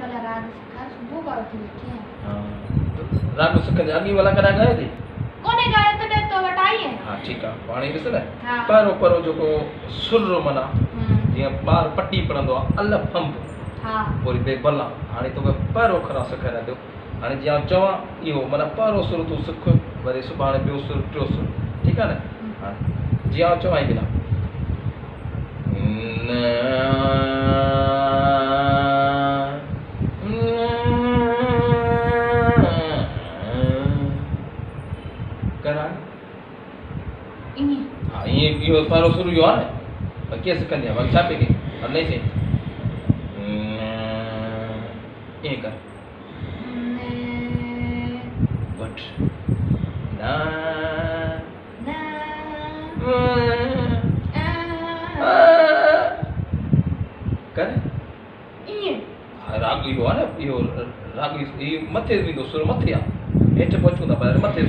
भला राग सिखा सुबह बार थी लिखे हां राग सिखंदे अगी वाला कदा गए थी कोने गाय तडे तो वटाई है। हां ठीक है पानी ॾिस न हां परो परो जो सुर मना जीअं ॿार पट्टी पढ़ंदो आहे अल फंब हां वरी बेबला हाणे तोखे परो खरा सेखारे ॾियो हाणे जीअं चवां इहो माना परो सुर तूं सिख वरी सुभाणे ॿियो सुर टियों सुर ठीकु आहे न हाणे जीअं चवां ई बिना करा हाँ ये परो शुरू हुआ है पर कैसे करने हैं छापे के अब नहीं से ये कर बट ना कर ये राग हुआ ना यो राग ये मथे भी दो सुर मथे आ हेठ पहुंचूं था पर मथे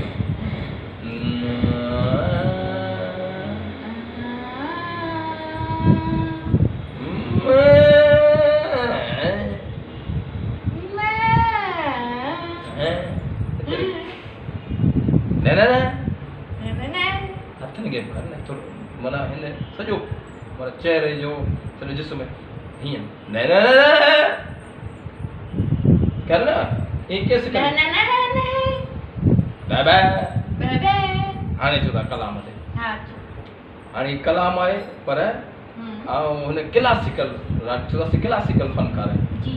हथनि खे कर न थोरो माना हिन सॼो माना चहिरे जो सॼो जिस्म हीअं न न न कर न ये कैसे कर बाय बाय हाणे जो था कलाम ते हाणे कलाम आहे पर हुन क्लासिकल राग चोदासीं क्लासिकल फनकार आहे जी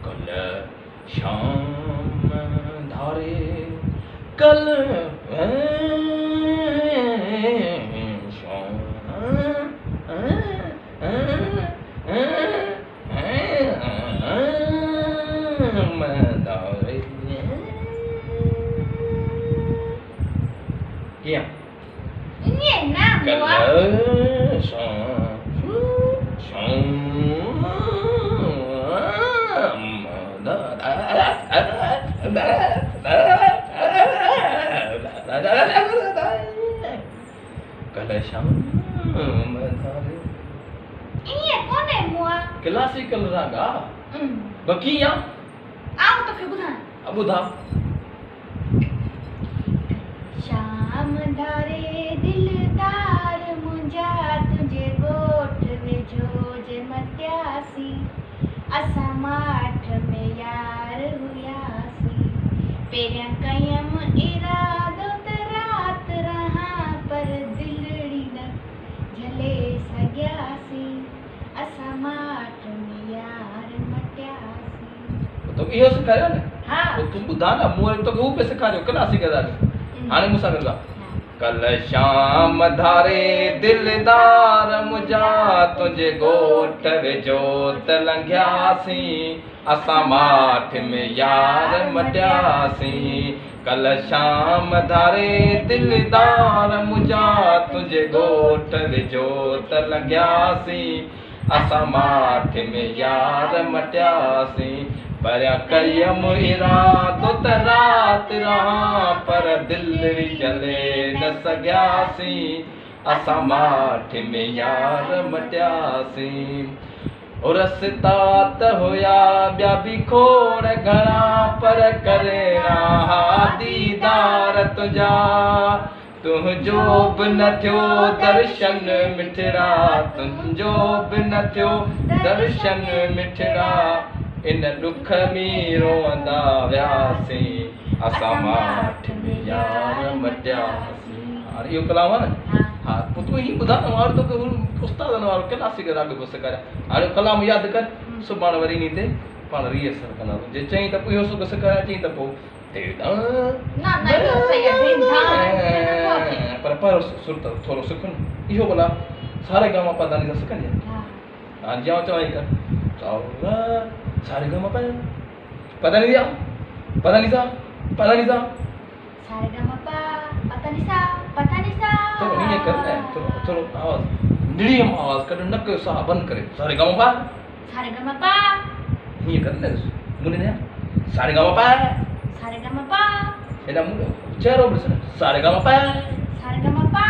कल शाम धारे कल क्या ये ना हुआ ये कौन है मुआ क्लासिकल रागा बकिया आओ तो फिर बुधा अब बुधा शाम धारे दिलदार मुंजा तुझे गोठ में जोज मत्यासी असा माठ में यार हुयासी पेरिया कयम इरादो त रात रहा पर दिलड़ी न झले सग्यासी असा माठ में यार मत्यासी तो इहो सिखायो न हां तुम बुधा ना मोर तो वो पे सिखायो क्लासिकल राग हाणे मूंसां गॾु गा कल शाम धारे दिलदार मुंहिंजा तुंहिंजे ॻोठ वेझो त लंघियासीं असां माठ में यार मटियासीं कल शाम धारे दिलदार मुंहिंजा तुंहिंजे ॻोठ वेझो त लंघियासीं असां माठ में यार मटियासीं परिया कयम इरादो त रात रहा पर दिलड़ी जले न सग्यासीं असां माठ में यार मटियासीं और रस्ता त हुया ॿिया बि खोड़ घणा पर करे रहा दीदार तुंहिंजा तुंहिंजो बि न थियो दर्शन मिठड़ा तुंहिंजो बि न थियो दर्शन मिठड़ा इन दुख में रोंदा वियासीं असां माठ में यार मटियासीं हाणे इहो कलाम आहे न हा पोइ तूं ही ॿुधा न वारो तोखे उस्तादनि वारो क्लासिकल राग बि सेखारिया हाणे कलाम यादि कर सुभाणे वरी इन ते पाण रिहर्सल कंदासीं जे चईं त पोइ इहो सुख सेखारिया चईं त पोइ ना ना इहो सही आहे पर सुर त थोरो सिख न इहो भला सारे गामा पदानी सां सिखंदी हां जियां चवां कर सारे गमा पता नहीं दिया पता नहीं सा सारे गमा पता नहीं सा चलो ये करना है चलो आवाज मीडियम आवाज कर नक सा बंद करे सारे गमा ये करना है मुने ने सारे गमा एडा चेहरो ॾिस न सारे गा मा पा सारे गा मा पा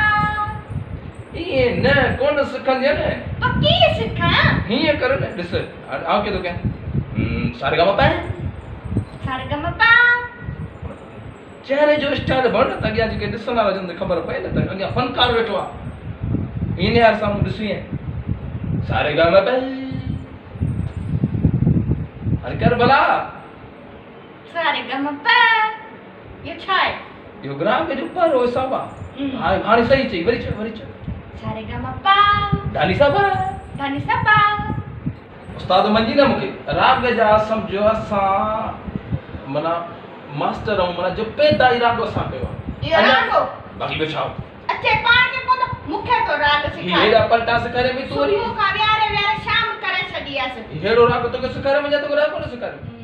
ये न कोन सिखंदी न पक्की सिखा हीअं कर न ॾिस आउं के तो कयां सारे गा मा पा सारे गा मा पा चेहरे जो स्टाइल बण त अॻियां जेके ॾिसण वारा जन ख़बर पए न त अॻियां फनकार वेठो आहे इन यार साम्हूं ॾिसी सारे गा मा पा अरे कर भला सारे गा मा पा ये छा है यो ग्राम के जो पर हो हिसाब हां हाणे सही चई वरी चो सारे गा मा पा डाली साबा धानी सा पा उस्ताद मंजी ना मुके राग जा समझो असां मना मास्टर ऐं मना जो पैदा ई राग असां कयो ये रागो बाक़ी ॿियो छा अच्छे पाण के को मुखे तो राग सिखा हेड़ा पलटा सिखारे में तोरी सुबह का व्यारे व्यारे शाम करे छडियास हेड़ो राग तो के सिखारे में जा तो राग कोन सिखारे